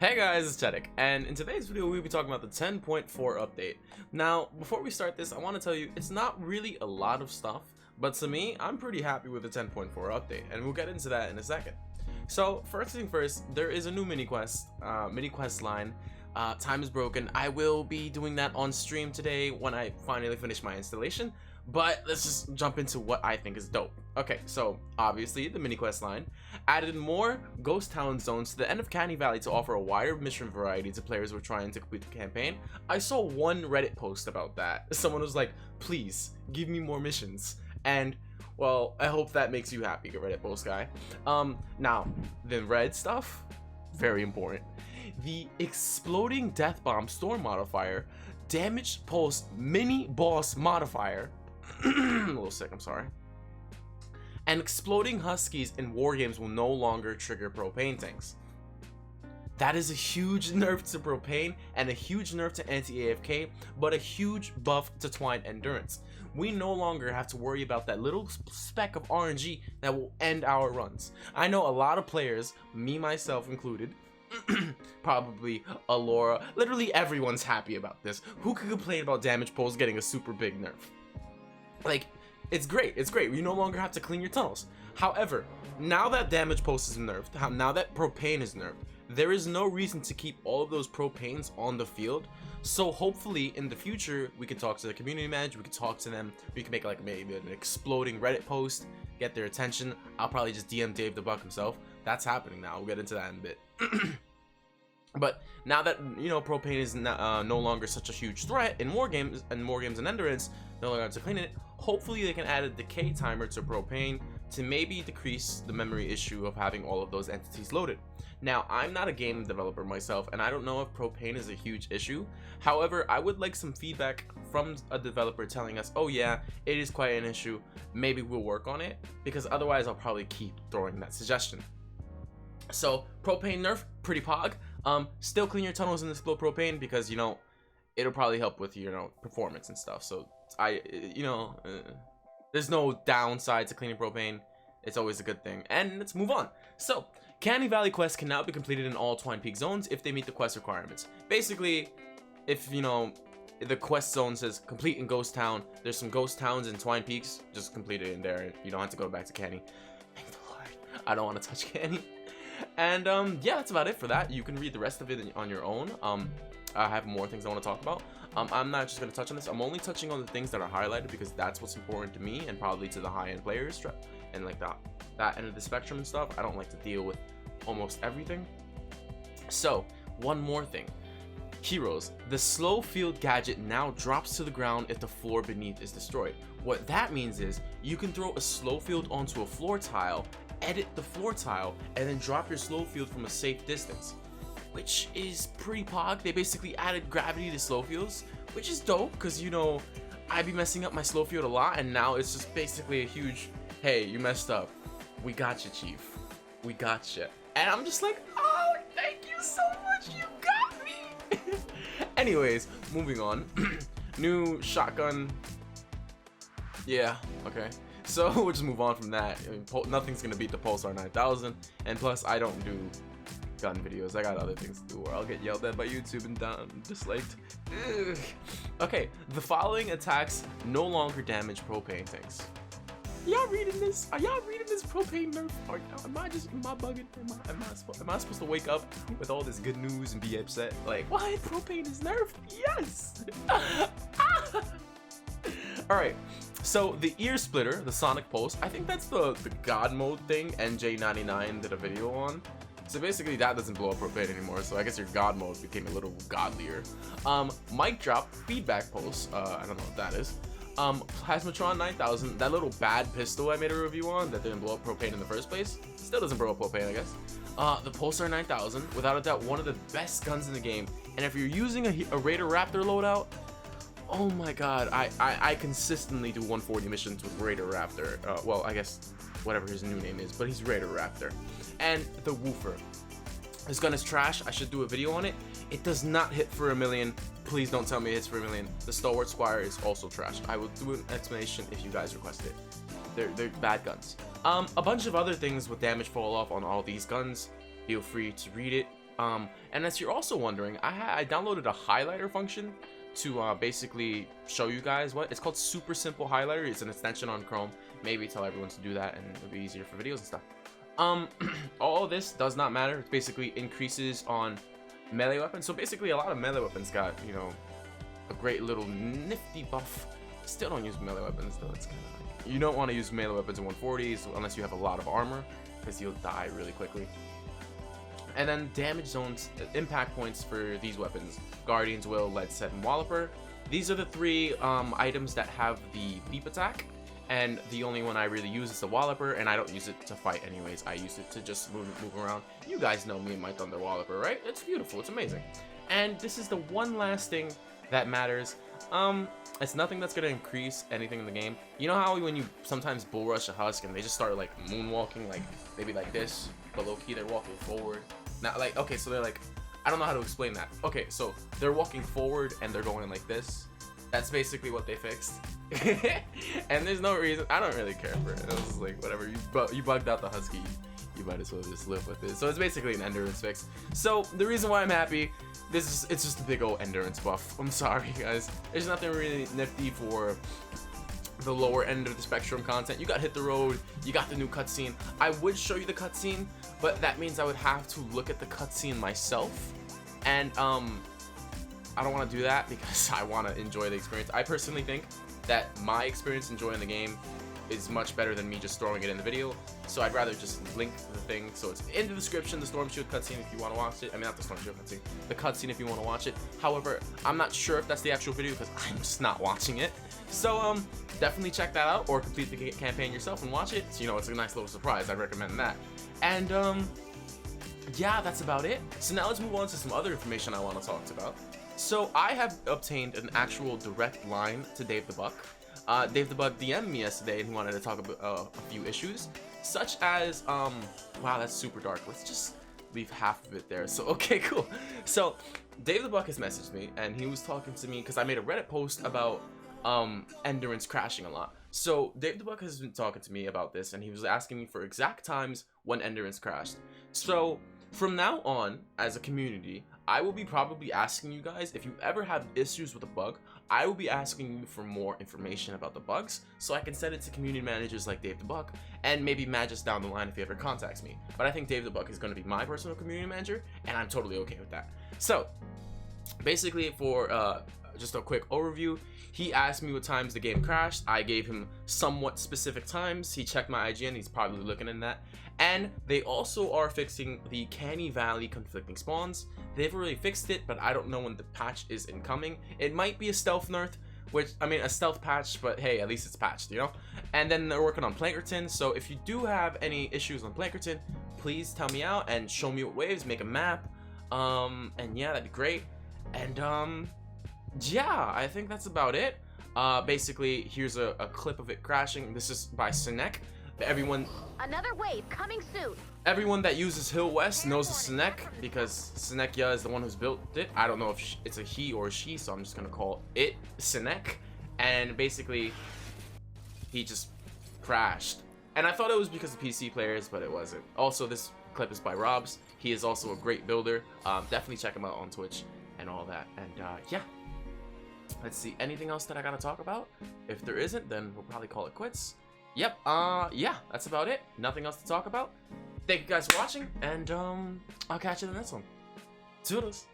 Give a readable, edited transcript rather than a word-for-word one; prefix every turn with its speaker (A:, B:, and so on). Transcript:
A: Hey guys, it's Chedek, and in today's video we'll be talking about the 10.4 update. Now, before we start this, I want to tell you it's not really a lot of stuff, but to me, I'm pretty happy with the 10.4 update, and we'll get into that in a second. So, first thing first, there is a new mini quest line. Time is broken. I will be doing that on stream today when I finally finish my installation. But let's just jump into what I think is dope. Okay, so obviously the mini quest line added more ghost town zones to the end of Canny Valley to offer a wider mission variety to players who are trying to complete the campaign. I saw one Reddit post about that. Someone was like, please give me more missions. And well, I hope that makes you happy, Reddit post guy. Now the red stuff, very important. The exploding death bomb storm modifier, damaged pulse mini boss modifier. I'm a little sick, I'm sorry. And exploding huskies in war games will no longer trigger propane tanks. That is a huge nerf to propane and a huge nerf to anti-AFK, but a huge buff to twine endurance. We no longer have to worry about that little speck of RNG that will end our runs. I know a lot of players, me myself included, probably Alora, literally everyone's happy about this. Who could complain about damage pulse getting a super big nerf? Like, it's great, you no longer have to clean your tunnels. However, now that damage pulse is nerfed, now that propane is nerfed, there is no reason to keep all of those propanes on the field. So hopefully in the future we can talk to the community manager, we can talk to them, we can make like maybe an exploding Reddit post, get their attention. I'll probably just DM Dave the Buck himself. That's happening now, we'll get into that in a bit. But now that, you know, propane is no longer such a huge threat in war games and endurance, no longer have to clean it, hopefully they can add a decay timer to propane to maybe decrease the memory issue of having all of those entities loaded. Now, I'm not a game developer myself, and I don't know if propane is a huge issue. However, I would like some feedback from a developer telling us, oh yeah, it is quite an issue, maybe we'll work on it, because otherwise I'll probably keep throwing that suggestion. So, propane nerf, pretty pog. Still clean your tunnels and explode propane because, you know, it'll probably help with, you know, performance and stuff. So there's no downside to cleaning propane. It's always a good thing. And let's move on. So, Canny Valley quests can now be completed in all Twine Peak zones if they meet the quest requirements. Basically, if, you know, the quest zone says complete in Ghost Town, there's some ghost towns in Twine Peaks, just complete it in there. You don't have to go back to Canny. Thank the Lord. I don't want to touch Canny. And yeah, that's about it for that. You can read the rest of it on your own. I have more things I want to talk about. I'm not just going to touch on this. I'm only touching on the things that are highlighted because that's what's important to me and probably to the high-end players and like that end of the spectrum and stuff. I don't like to deal with almost everything. So one more thing. Heroes, the slow field gadget now drops to the ground if the floor beneath is destroyed. What that means is you can throw a slow field onto a floor tile, edit the floor tile, and then drop your slow field from a safe distance, which is pretty pog. They basically added gravity to slow fields, which is dope because, you know, I be messing up my slow field a lot, and now it's just basically a huge, hey, you messed up, we got you, chief, we got you. And I'm just like, oh, thank you so much, you got me. Anyways, moving on. New shotgun. Yeah, okay. So we'll just move on from that. I mean, nothing's gonna beat the Pulsar 9000, and plus I don't do gun videos. I got other things to do, or I'll get yelled at by YouTube and disliked. Ugh. Okay, the following attacks no longer damage propane tanks. Y'all reading this? Are y'all reading this propane nerf? Am I bugging? Am I supposed to wake up with all this good news and be upset? Like, what? Propane is nerfed? Yes! Alright, so the ear splitter, the sonic pulse, I think that's the god mode thing NJ99 did a video on. So basically that doesn't blow up propane anymore, so I guess your god mode became a little godlier. Mic drop feedback pulse, I don't know what that is. Plasmatron 9000, that little bad pistol I made a review on that didn't blow up propane in the first place, still doesn't blow up propane, I guess. The Pulsar 9000, without a doubt one of the best guns in the game, and if you're using a Raider Raptor loadout, oh my god, I consistently do 140 missions with Raider Raptor. Well, I guess whatever his new name is, but he's Raider Raptor. And the Woofer. This gun is trash. I should do a video on it. It does not hit for 1 million. Please don't tell me it hits for 1 million. The Stalwart Squire is also trash. I will do an explanation if you guys request it. They're bad guns. A bunch of other things with damage fall off on all these guns. Feel free to read it. And as you're also wondering, I downloaded a highlighter function to basically show you guys what it's called. Super Simple Highlighter. It's an extension on Chrome. Maybe tell everyone to do that, and it'll be easier for videos and stuff. All this does not matter. It basically increases on melee weapons. So basically, a lot of melee weapons got, you know, a great little nifty buff. Still don't use melee weapons though. It's kind of like, you don't want to use melee weapons in 140s unless you have a lot of armor, because you'll die really quickly. And then damage zones, impact points for these weapons: Guardian's Will, Lead Set, and Walloper. These are the three items that have the beep attack, and the only one I really use is the Walloper, and I don't use it to fight anyways. I use it to just move around. You guys know me and my Thunder Walloper, right? It's beautiful, it's amazing. And this is the one last thing that matters. It's nothing that's gonna increase anything in the game. You know how when you sometimes bull rush a husk and they just start like moonwalking, like maybe like this, but low key they're walking forward. Now, like, okay, so they're like, I don't know how to explain that. Okay, so they're walking forward and they're going like this. That's basically what they fixed. And there's no reason, I don't really care for it. It was like, whatever, you bugged out the husky, you might as well just live with it. So it's basically an endurance fix. So the reason why I'm happy, it's just a big old endurance buff. I'm sorry, guys. There's nothing really nifty for the lower end of the spectrum content. You got Hit the Road, you got the new cutscene. I would show you the cutscene, but that means I would have to look at the cutscene myself, and I don't want to do that because I want to enjoy the experience. I personally think that my experience enjoying the game is much better than me just throwing it in the video, so I'd rather just link the thing so it's in the description, the Storm Shield cutscene if you want to watch it. I mean, not the Storm Shield cutscene, the cutscene if you want to watch it. However, I'm not sure if that's the actual video because I'm just not watching it. So definitely check that out, or complete the campaign yourself and watch it. So, you know, it's a nice little surprise. I'd recommend that. And yeah, that's about it. So now let's move on to some other information I want to talk about. So I have obtained an actual direct line to Dave the Buck. Dave the Buck DM'd me yesterday and he wanted to talk about a few issues, such as wow, that's super dark. Let's just leave half of it there. So okay, cool. So Dave the Buck has messaged me and he was talking to me because I made a Reddit post about endurance crashing a lot. So Dave the Buck has been talking to me about this and he was asking me for exact times when endurance crashed. So from now on, as a community, I will be probably asking you guys, if you ever have issues with a bug, I will be asking you for more information about the bugs so I can send it to community managers like Dave the Buck, and maybe Magus down the line if he ever contacts me. But I think Dave the Buck is going to be my personal community manager, and I'm totally okay with that. So basically, for just a quick overview, he asked me what times the game crashed. I gave him somewhat specific times. He checked my IGN, he's probably looking in that. And they also are fixing the Canny Valley conflicting spawns. They've already fixed it, but I don't know when the patch is incoming. It might be a stealth nerf, which, I mean, a stealth patch, but hey, at least it's patched, you know? And then they're working on Plankerton, so if you do have any issues on Plankerton, please tell me out and show me what waves, make a map. And yeah, that'd be great. And yeah, I think that's about it. Basically, here's a clip of it crashing. This is by Sinek.
B: Another wave coming soon.
A: Everyone that uses Hill West knows the Sinek because Sinekia is the one who's built it. I don't know if it's a he or a she, so I'm just gonna call it Sinek. And basically, he just crashed. And I thought it was because of PC players, but it wasn't. Also, this clip is by Robs. He is also a great builder. Definitely check him out on Twitch and all that. And yeah. Let's see, anything else that I gotta talk about? If there isn't, then we'll probably call it quits. Yep, yeah, that's about it. Nothing else to talk about. Thank you guys for watching, and I'll catch you in the next one. Toodles.